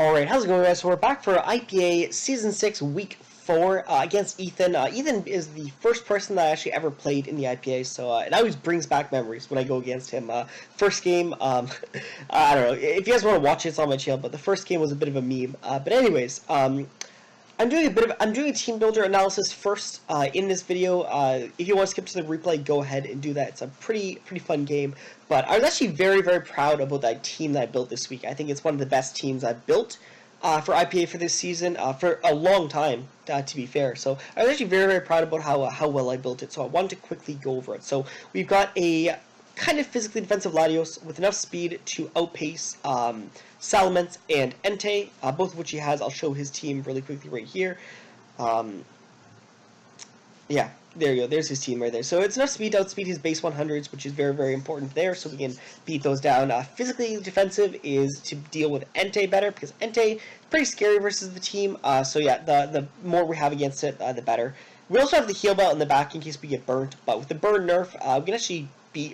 Alright, how's it going, guys? So we're back for IPA Season 6, Week 4 against Ethan. Ethan is the first person that I actually ever played in the IPA, so it always brings back memories when I go against him. First game, I don't know, if you guys want to watch it, it's on my channel, but the first game was a bit of a meme. But anyways, I'm doing a team builder analysis first in this video. If you want to skip to the replay, go ahead and do that. It's a pretty fun game. But I was actually very proud about that team that I built this week. I think it's one of the best teams I've built for IPA for this season for a long time, to be fair. So I was actually very proud about how well I built it. So I wanted to quickly go over it. So we've got a kind of physically defensive Latios with enough speed to outpace Salamence and Entei, both of which he has. I'll show his team really quickly right here. Yeah, there you go. There's his team right there. So it's enough speed to outspeed his base 100s, which is very important there, so we can beat those down. Physically defensive is to deal with Entei better, because Entei is pretty scary versus the team. So yeah, the more we have against it, the better. We also have the heal belt in the back in case we get burnt, but with the burn nerf, we can actually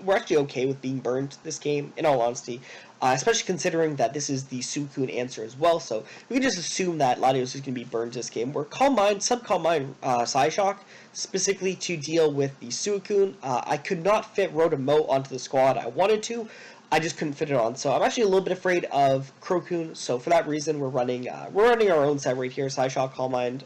we're actually okay with being burned this game, in all honesty, especially considering that this is the Suicune answer as well, so we can just assume that Latios is going to be burned this game. We're Calm Mind, Sub-Calm Mind, Psyshock, specifically to deal with the Suicune. I could not fit Rotomote onto the squad I wanted to. I just couldn't fit it on, so I'm actually a little bit afraid of Crocune, so for that reason we're running our own set right here, Psyshock, Calm Mind.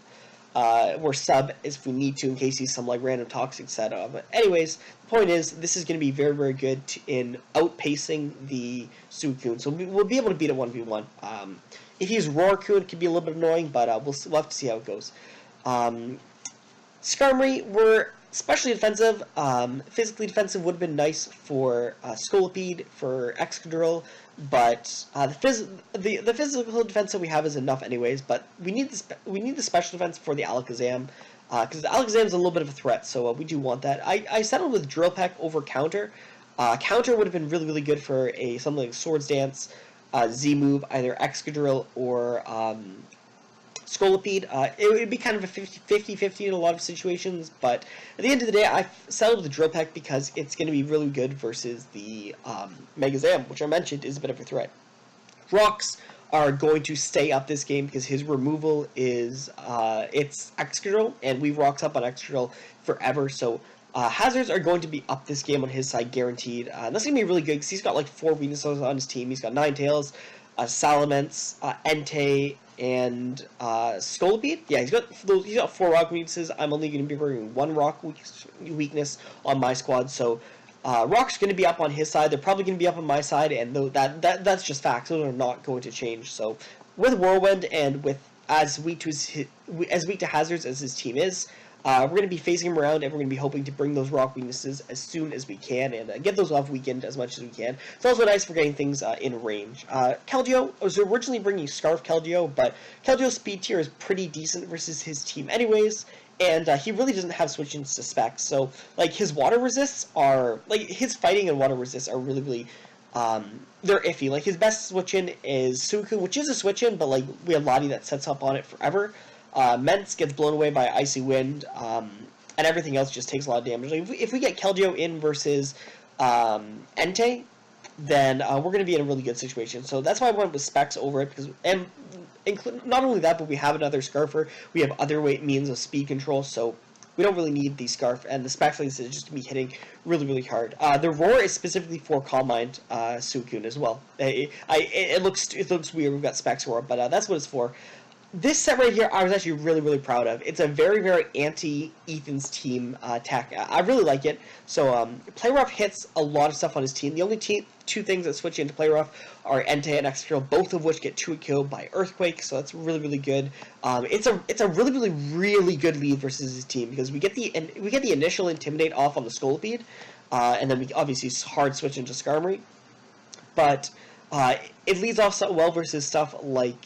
We're sub if we need to in case he's some like random toxic setup. But anyways, the point is this is going to be very good in outpacing the Suicune. So we'll be able to beat it 1v1. If he's Roarcoon, it could be a little bit annoying, but we'll have to see how it goes. Skarmory, we're especially defensive. Physically defensive would have been nice for Scolipede, for Excadrill, but the physical defense that we have is enough anyways. But we need the special defense for the Alakazam, because the Alakazam is a little bit of a threat, so we do want that. I settled with Drill Peck over Counter. Counter would have been really good for something like Swords Dance, Z move, either Excadrill or Scolipede. It would be kind of a 50-50 in a lot of situations, but at the end of the day, I settled with the Drill Peck because it's going to be really good versus the Megazam, which I mentioned is a bit of a threat. Rocks are going to stay up this game because his removal is it's Excadrill, and we rocks up on Excadrill forever, so hazards are going to be up this game on his side, guaranteed. That's going to be really good because he's got like 4 weaknesses on his team. He's got Ninetales, Salamence, Entei, and Scolipede. Yeah, he's got 4 rock weaknesses. I'm only going to be bringing 1 rock weakness on my squad, so rock's going to be up on his side. They're probably going to be up on my side, and that's just facts. Those are not going to change. So with Whirlwind and with as weak to hazards as his team is, we're going to be phasing him around, and we're going to be hoping to bring those rock weaknesses as soon as we can, and get those off weakened as much as we can. It's also nice for getting things in range. Keldeo, I was originally bringing Scarf Keldeo, but Keldeo's speed tier is pretty decent versus his team anyways, and he really doesn't have switch-ins to specs, so like his water resists are, like his fighting and water resists are really they're iffy. Like his best switch-in is Suicune, which is a switch-in, but like we have Lottie that sets up on it forever. Mence gets blown away by Icy Wind, and everything else just takes a lot of damage. Like if we get Keldeo in versus Entei, then we're going to be in a really good situation. So that's why I went with specs over it, because not only that, but we have another Scarfer. We have other means of speed control, so we don't really need the Scarf, and the specs like this is just going to be hitting really hard. The Roar is specifically for Calm Mind Suicune as well. It looks weird. We've got specs for it, but that's what it's for. This set right here, I was actually really proud of. It's a very anti-Ethan's team tech. I really like it. So, Play Rough hits a lot of stuff on his team. The only 2 things that switch into Play Rough are Entei and Excadrill, both of which get 2 killed by Earthquake, so that's really good. It's a really good lead versus his team, because we get the initial Intimidate off on the Scolipede, and then we obviously hard switch into Skarmory. But it leads off so well versus stuff like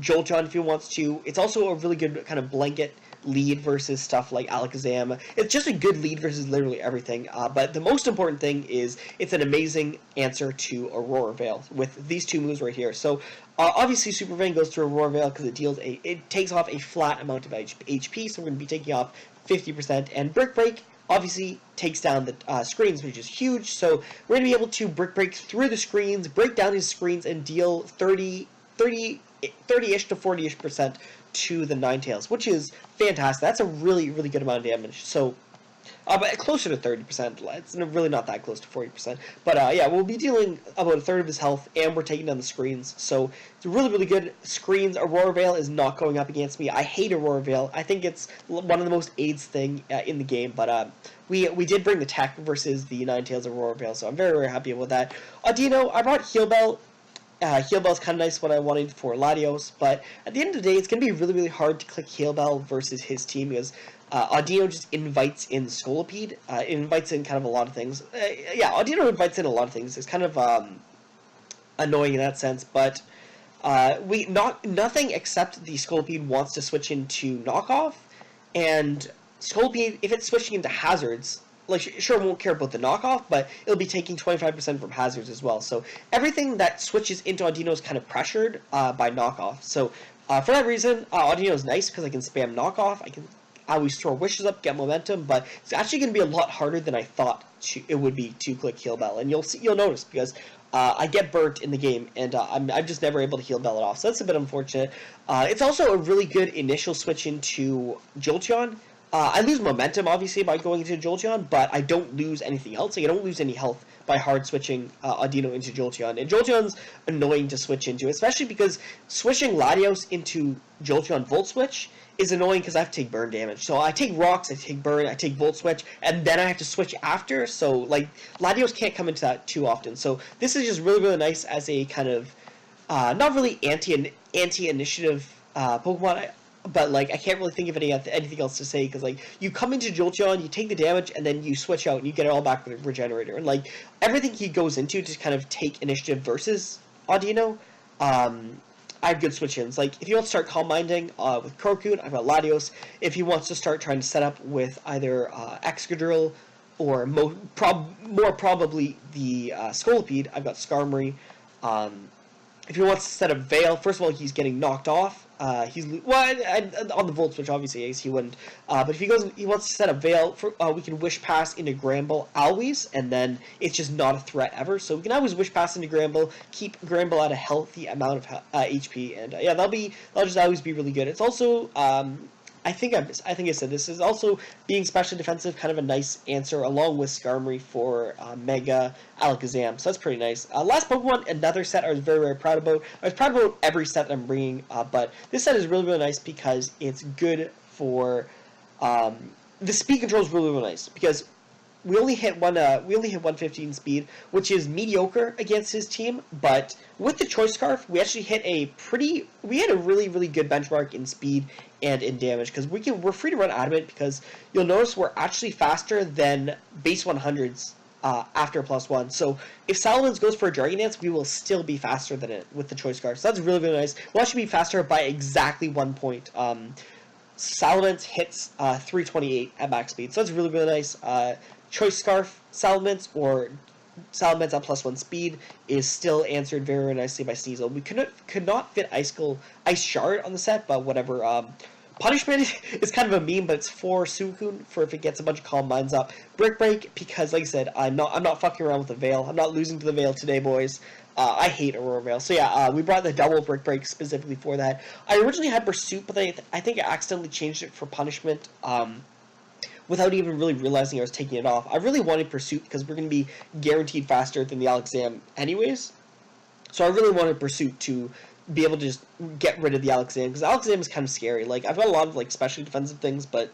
Jolteon if he wants to. It's also a really good kind of blanket lead versus stuff like Alakazam. It's just a good lead versus literally everything. But the most important thing is it's an amazing answer to Aurora Veil with these 2 moves right here. So obviously Super Vein goes through Aurora Veil because it takes off a flat amount of HP. So we're going to be taking off 50%, and Brick Break obviously takes down the screens, which is huge. So we're going to be able to Brick Break through the screens, break down his screens, and deal 30 30-ish to 40-ish% to the Ninetales, which is fantastic. That's a really, really good amount of damage. So, but closer to 30%. It's really not that close to 40%. But yeah, we'll be dealing about a third of his health, and we're taking down the screens. So it's really, really good. Screens, Aurora Veil is not going up against me. I hate Aurora Veil. I think it's one of the most AIDS thing in the game. But we did bring the tech versus the Ninetales Aurora Veil, so I'm very, very happy with that. Audino, I brought Heal Bell. Heal Bell's kind of nice, what I wanted for Latios, but at the end of the day, it's going to be really, really hard to click Heal Bell versus his team, because Audino just invites in Scolipede. It invites in kind of a lot of things. Yeah, Audino invites in a lot of things. It's kind of annoying in that sense, but nothing except the Scolipede wants to switch into Knockoff, and Scolipede, if it's switching into Hazards, like, sure, it won't care about the knockoff, but it'll be taking 25% from hazards as well. So everything that switches into Audino is kind of pressured by knockoff. So for that reason, Audino is nice because I can spam knockoff. I always throw wishes up, get momentum, but it's actually going to be a lot harder than I thought it would be to click Heal Bell. And you'll notice, because I get burnt in the game, and I'm just never able to Heal Bell it off. So that's a bit unfortunate. It's also a really good initial switch into Jolteon. I lose momentum, obviously, by going into Jolteon, but I don't lose anything else. Like, I don't lose any health by hard switching Audino into Jolteon. And Jolteon's annoying to switch into, especially because switching Latios into Jolteon Volt Switch is annoying because I have to take burn damage. So I take rocks, I take burn, I take Volt Switch, and then I have to switch after. So, like, Latios can't come into that too often. So this is just really, really nice as a kind of, not really anti-initiative Pokemon. But, like, I can't really think of anything else to say, because, like, you come into Jolteon, you take the damage, and then you switch out, and you get it all back with a Regenerator. And, like, everything he goes into to kind of take initiative versus Audino, I have good switch-ins. Like, if he wants to start Calm Minding with Crocoon, I've got Latios. If he wants to start trying to set up with either Excadrill or more probably the Scolipede, I've got Skarmory. If he wants to set up Veil, first of all, he's getting knocked off. On the Volt Switch, obviously, he wouldn't. But if he wants to set up Veil, we can Wish Pass into Gramble always, and then it's just not a threat ever. So we can always Wish Pass into Gramble, keep Gramble at a healthy amount of HP, and yeah, that'll just always be really good. It's also I think I said this is also being special defensive, kind of a nice answer along with Skarmory for Mega Alakazam. So that's pretty nice. Last Pokemon, another set I was very, very proud about. I was proud about every set that I'm bringing, but this set is really, really nice because it's good for the speed control is really, really nice because we only hit 115 speed, which is mediocre against his team, but with the Choice Scarf, we actually hit a really, really good benchmark in speed and in damage, because we're free to run Adamant, because you'll notice we're actually faster than base 100s after +1. So if Salamence goes for a Dragon Dance, we will still be faster than it with the Choice Scarf. So that's really, really nice. We'll actually be faster by exactly 1 point. Salamence hits 328 at max speed, so that's really, really nice. Choice Scarf Salamence or Salamence at +1 speed is still answered very, very nicely by Sneasel. We could not fit Ice Shard on the set, but whatever. Punishment is kind of a meme, but it's for Suicune for if it gets a bunch of Calm Minds up. Brick Break, because like I said, I'm not fucking around with the Veil. I'm not losing to the Veil today, boys. I hate Aurora Veil. So yeah, we brought the double Brick Break specifically for that. I originally had Pursuit, but I think I accidentally changed it for Punishment. Without even really realizing I was taking it off. I really wanted Pursuit because we're going to be guaranteed faster than the Alakazam anyways. So I really wanted Pursuit to be able to just get rid of the Alakazam, because Alakazam is kind of scary. Like, I've got a lot of, like, specially defensive things, but,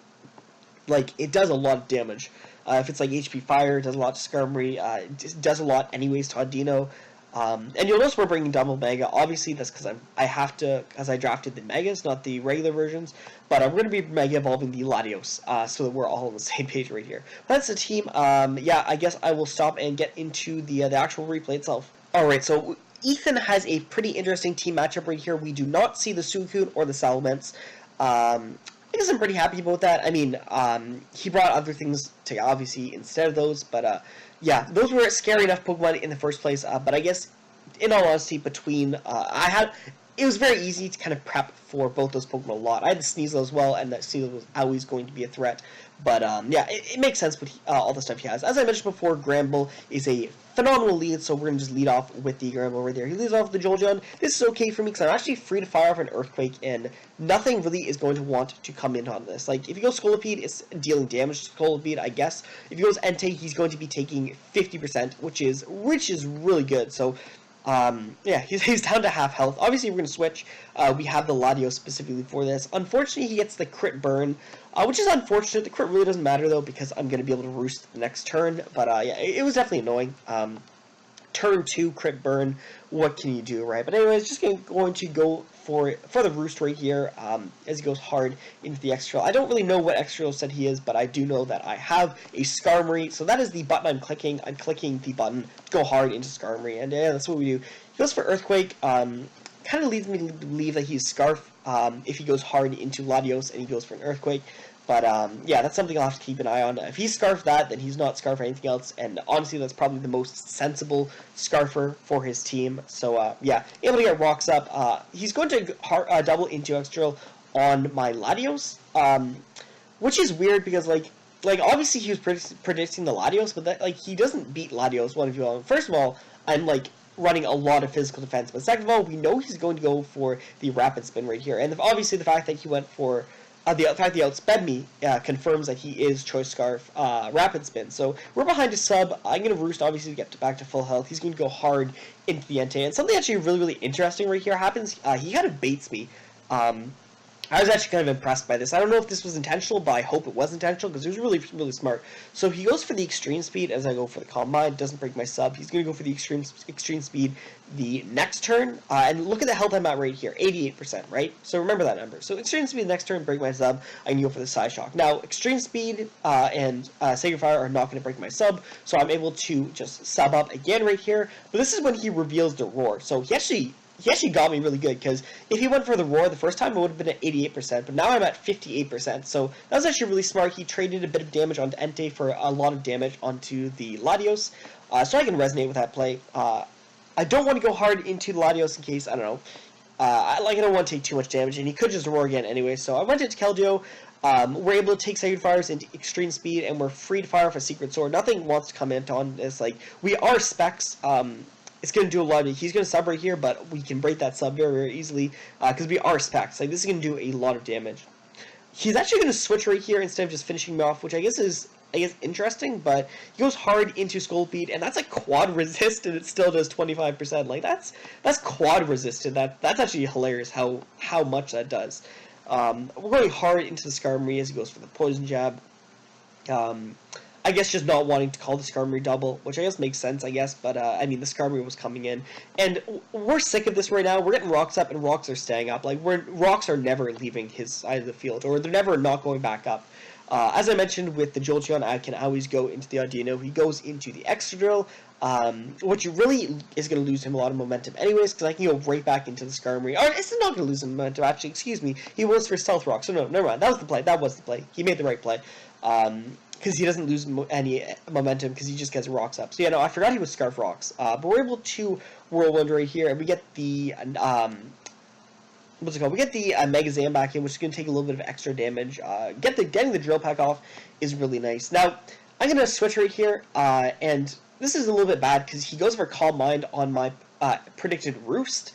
like, it does a lot of damage. If it's, like, HP Fire, it does a lot to Skarmory. It does a lot anyways to Audino. And you'll notice we're bringing double Mega. Obviously, that's because I have to, because I drafted the Megas, not the regular versions. But I'm going to be Mega Evolving the Latios, so that we're all on the same page right here. But that's the team. Yeah, I guess I will stop and get into the actual replay itself. Alright, so Ethan has a pretty interesting team matchup right here. We do not see the Suicune or the Salamence. I guess I'm pretty happy about that. I mean, he brought other things to obviously instead of those, but yeah, those were scary enough Pokemon in the first place. But I guess, in all honesty, between it was very easy to kind of prep for both those Pokemon a lot. I had the Sneasel as well, and that Sneasel was always going to be a threat. But yeah, it makes sense with all the stuff he has. As I mentioned before, Gramble is a phenomenal lead, so we're going to just lead off with the Gramble right there. He leads off with the Jolteon. This is okay for me because I'm actually free to fire off an Earthquake, and nothing really is going to want to come in on this. Like, if he goes Scolipede, it's dealing damage to Scolipede, I guess. If he goes Entei, he's going to be taking 50%, which is really good. So yeah, he's down to half health. Obviously, we're going to switch. We have the Latios specifically for this. Unfortunately, he gets the crit burn, which is unfortunate. The crit really doesn't matter, though, because I'm going to be able to roost the next turn. But yeah, it was definitely annoying. Turn 2, crit burn. What can you do, right? But anyways, just going to go for the roost right here as he goes hard into the X-Trail. I don't really know what X-Trail said he is, but I do know that I have a Skarmory, so that is the button I'm clicking. I'm clicking the button to go hard into Skarmory, and yeah, that's what we do. He goes for Earthquake. Kind of leads me to believe that he's Scarf if he goes hard into Latios and he goes for an Earthquake. But yeah, that's something I'll have to keep an eye on. If he's Scarf that, then he's not Scarf anything else. And honestly, that's probably the most sensible Scarfer for his team. So yeah, able to get Rocks up. He's going to double into X-Drill on my Latios, which is weird because like obviously he was predicting the Latios, but that he doesn't beat Latios 1v1. First of all, I'm running a lot of physical defense, but second of all, we know he's going to go for the Rapid Spin right here, and obviously the fact that he went for the fact that he outsped me confirms that he is Choice Scarf Rapid Spin. So we're behind a sub. I'm going to Roost, obviously, to get back to full health. He's going to go hard into the Entei. And something actually really interesting right here happens. He kind of baits me. I was actually kind of impressed by this. I don't know if this was intentional, but I hope it was intentional because it was really smart. So he goes for the Extreme Speed as I go for the Calm Mind. Doesn't break my sub. He's going to go for the Extreme Speed the next turn. And look at the health I'm at right here, 88%, right? So remember that number. So Extreme Speed the next turn, break my sub. I can go for the Psyshock. Now, Extreme Speed and Sacred Fire are not going to break my sub, so I'm able to just sub up again right here. But this is when he reveals the Roar. So he actually got me really good, because if he went for the Roar the first time, it would have been at 88%, but now I'm at 58%, so that was actually really smart. He traded a bit of damage onto Entei for a lot of damage onto the Latios, so I can resonate with that play. I don't want to go hard into the Latios in case, I don't know, I don't want to take too much damage, and he could just Roar again anyway, so I went into Keldeo. We're able to take Sacred Fires into Extreme Speed, and we're free to fire off a Secret Sword. Nothing wants to come into on this. We are Specs. It's going to do a lot of... He's going to sub right here, but we can break that sub very easily, because we are Specs. This is going to do a lot of damage. He's actually going to switch right here instead of just finishing me off, which I guess is interesting, but he goes hard into Scolipede, and that's quad resist, and it still does 25%. That's quad resisted. That's actually hilarious how much that does. We're going hard into the Skarmory as he goes for the Poison Jab. I guess just not wanting to call the Skarmory double, which I guess makes sense, I guess, but, I mean, the Skarmory was coming in, and we're sick of this right now. We're getting Rocks up, and Rocks are staying up. Rocks are never leaving his side of the field, or they're never not going back up. As I mentioned with the Jolteon, I can always go into the Audino. He goes into the Excadrill, which really is going to lose him a lot of momentum anyways, because I can go right back into the Skarmory. Or, it's not going to lose him momentum, actually, excuse me. He was for Stealth Rock, so no, never mind. That was the play. He made the right play. Because he doesn't lose any momentum, because he just gets Rocks up. So yeah, no, I forgot he was Scarf Rocks. But we're able to Whirlwind right here, and we get the, what's it called? We get the Mega Zam back in, which is going to take a little bit of extra damage. Getting the Drill Peck off is really nice. Now, I'm going to switch right here, and this is a little bit bad, because he goes for Calm Mind on my predicted Roost.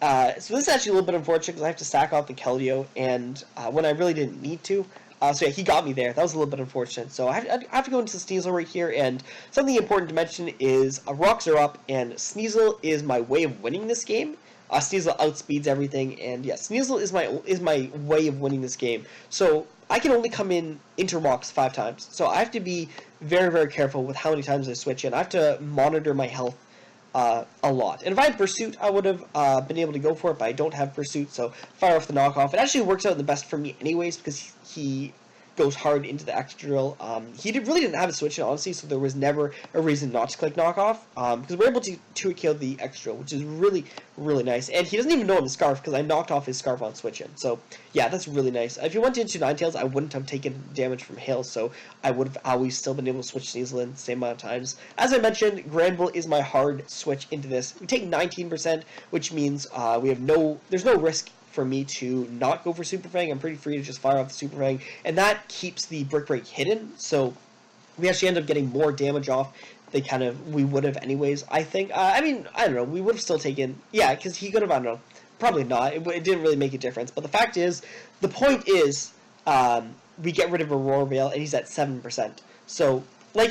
So this is actually a little bit unfortunate, because I have to sack off the Keldeo, and when I really didn't need to. So yeah, he got me there. That was a little bit unfortunate. So I have to go into Sneasel right here, and something important to mention is Rocks are up, and Sneasel is my way of winning this game. Sneasel outspeeds everything, and yeah, Sneasel is my way of winning this game. So I can only come into Rocks 5 times. So I have to be very careful with how many times I switch in. I have to monitor my health a lot. And if I had Pursuit, I would have been able to go for it, but I don't have Pursuit, so fire off the knockoff. It actually works out the best for me anyways, because he goes hard into the extra drill. He really didn't have a switch in, honestly, so there was never a reason not to click knockoff, because we're able to kill the extra drill, which is really, really nice. And he doesn't even know on the scarf, because I knocked off his scarf on switch in. So, yeah, that's really nice. If he went into Ninetales, I wouldn't have taken damage from hail, so I would have always still been able to switch Sneasel in the same amount of times. As I mentioned, Granville is my hard switch into this. We take 19%, which means there's no risk for me to not go for Super Fang. I'm pretty free to just fire off the Super Fang, and that keeps the Brick Break hidden, so we actually end up getting more damage off than we would have anyways, I think. I don't know, we would have still taken, yeah, because he could have, I don't know, probably not, it didn't really make a difference, but the fact is, the point is, we get rid of Aurora Veil, and he's at 7%, so, I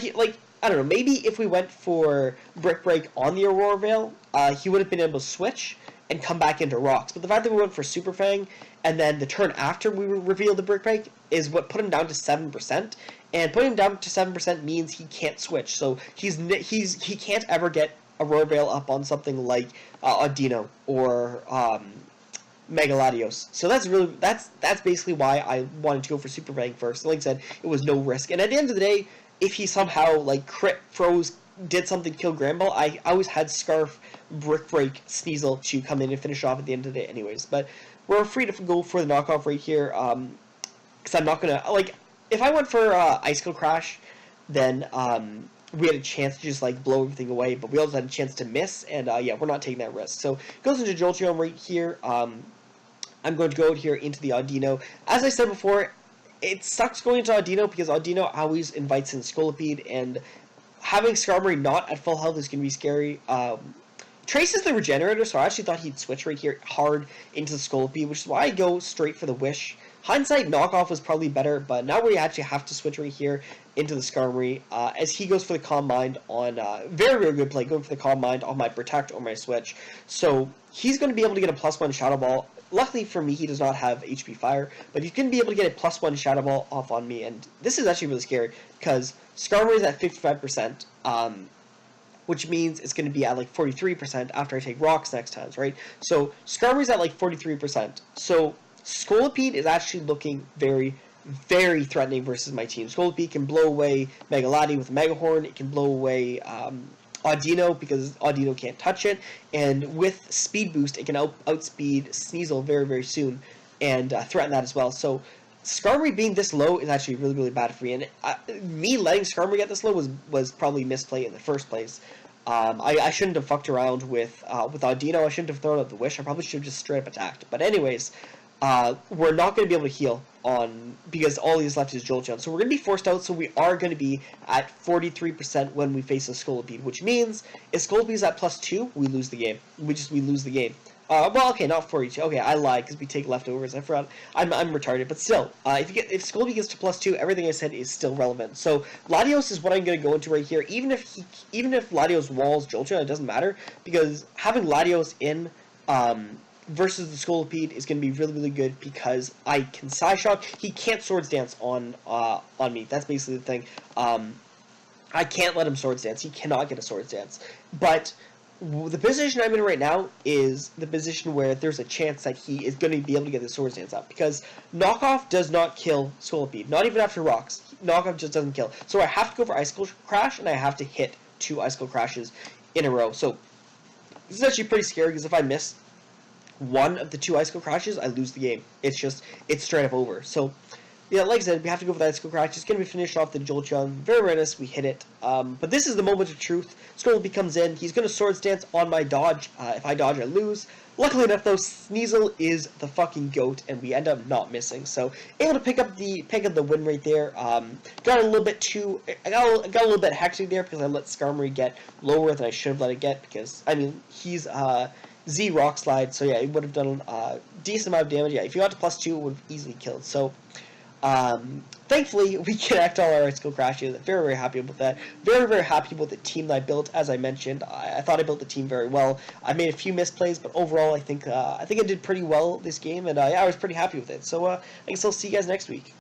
don't know, maybe if we went for Brick Break on the Aurora Veil, he would have been able to switch and come back into rocks. But the fact that we went for Super Fang, and then the turn after we revealed the Brick Break, is what put him down to 7%. And putting him down to 7% means he can't switch. So he can't ever get Aurora Veil up on something like Audino or Megaladios. So that's basically why I wanted to go for Super Fang first. Like I said, it was no risk. And at the end of the day, if he somehow crit, froze, did something to kill Granville, I always had Scarf, Brick Break, Sneasel to come in and finish off at the end of the day anyways. But we're free to go for the knockoff right here, because I'm not going to, if I went for Icicle Crash, then we had a chance to just blow everything away, but we also had a chance to miss, and yeah, we're not taking that risk. So it goes into Jolteon right here. I'm going to go here into the Audino. As I said before, it sucks going into Audino because Audino always invites in Scolipede, and having Skarmory not at full health is going to be scary. Trace is the regenerator, so I actually thought he'd switch right here hard into the Scolipede, which is why I go straight for the Wish. Hindsight, knockoff was probably better, but now we actually have to switch right here into the Skarmory, as he goes for the Calm Mind on, very, very good play, going for the Calm Mind on my Protect or my Switch. So he's going to be able to get a +1 Shadow Ball. Luckily for me, he does not have HP Fire, but he's going to be able to get a +1 Shadow Ball off on me, and this is actually really scary, because Skarmory is at 55%, which means it's going to be at 43% after I take Rocks next time, right? So Skarmory's at 43%, so Scolipede is actually looking very, very threatening versus my team. Scolipede can blow away Megaladi with a Mega Horn, it can blow away Audino because Audino can't touch it, and with Speed Boost, it can outspeed Sneasel very, very soon and threaten that as well. So Skarmory being this low is actually really, really bad for me, and me letting Skarmory get this low was probably misplay in the first place. I shouldn't have fucked around with Audino. I shouldn't have thrown out the Wish. I probably should have just straight up attacked. But anyways, we're not going to be able to heal because all he's left is Jolteon. So we're going to be forced out, so we are going to be at 43% when we face a Scolipede, which means if Scolipede's at +2, we lose the game. We lose the game. Well, okay, not 42. Okay, I lied because we take leftovers. I forgot. I'm retarded, but still, if Scolipede gets to +2, everything I said is still relevant. So Latios is what I'm going to go into right here. Even if Latios walls Jolteon, it doesn't matter because having Latios in versus the Scolipede is going to be really, really good because I can Psyshock. He can't Swords Dance on me. That's basically the thing. I can't let him Swords Dance. He cannot get a Swords Dance. But the position I'm in right now is the position where there's a chance that he is going to be able to get the Swords Dance up because Knockoff does not kill Scolipede. Not even after Rocks. Knockoff just doesn't kill. So I have to go for Icicle Crash, and I have to hit 2 Icicle Crashes in a row. So this is actually pretty scary because if I miss one of the 2 Icicle Crashes, I lose the game. It's straight up over. So, yeah, like I said, we have to go for the Icicle Crash. It's going to be finished off the Jolteon. Very nice, we hit it. But this is the moment of truth. Scolipede comes in. He's going to Swords Dance on my dodge. If I dodge, I lose. Luckily enough, though, Sneasel is the fucking GOAT, and we end up not missing. So, able to pick up the win right there. Got a little bit got a little bit hectic there because I let Skarmory get lower than I should have let it get because, I mean, he's, Z Rock Slide, so yeah, it would have done a decent amount of damage. Yeah, if you got to +2, it would have easily killed. So, thankfully, we connect all our Icicle Crashes. Very, very happy with that. Very, very happy with the team that I built. As I mentioned, I thought I built the team very well. I made a few misplays, but overall, I think I did pretty well this game, and yeah, I was pretty happy with it. So, I guess I'll see you guys next week.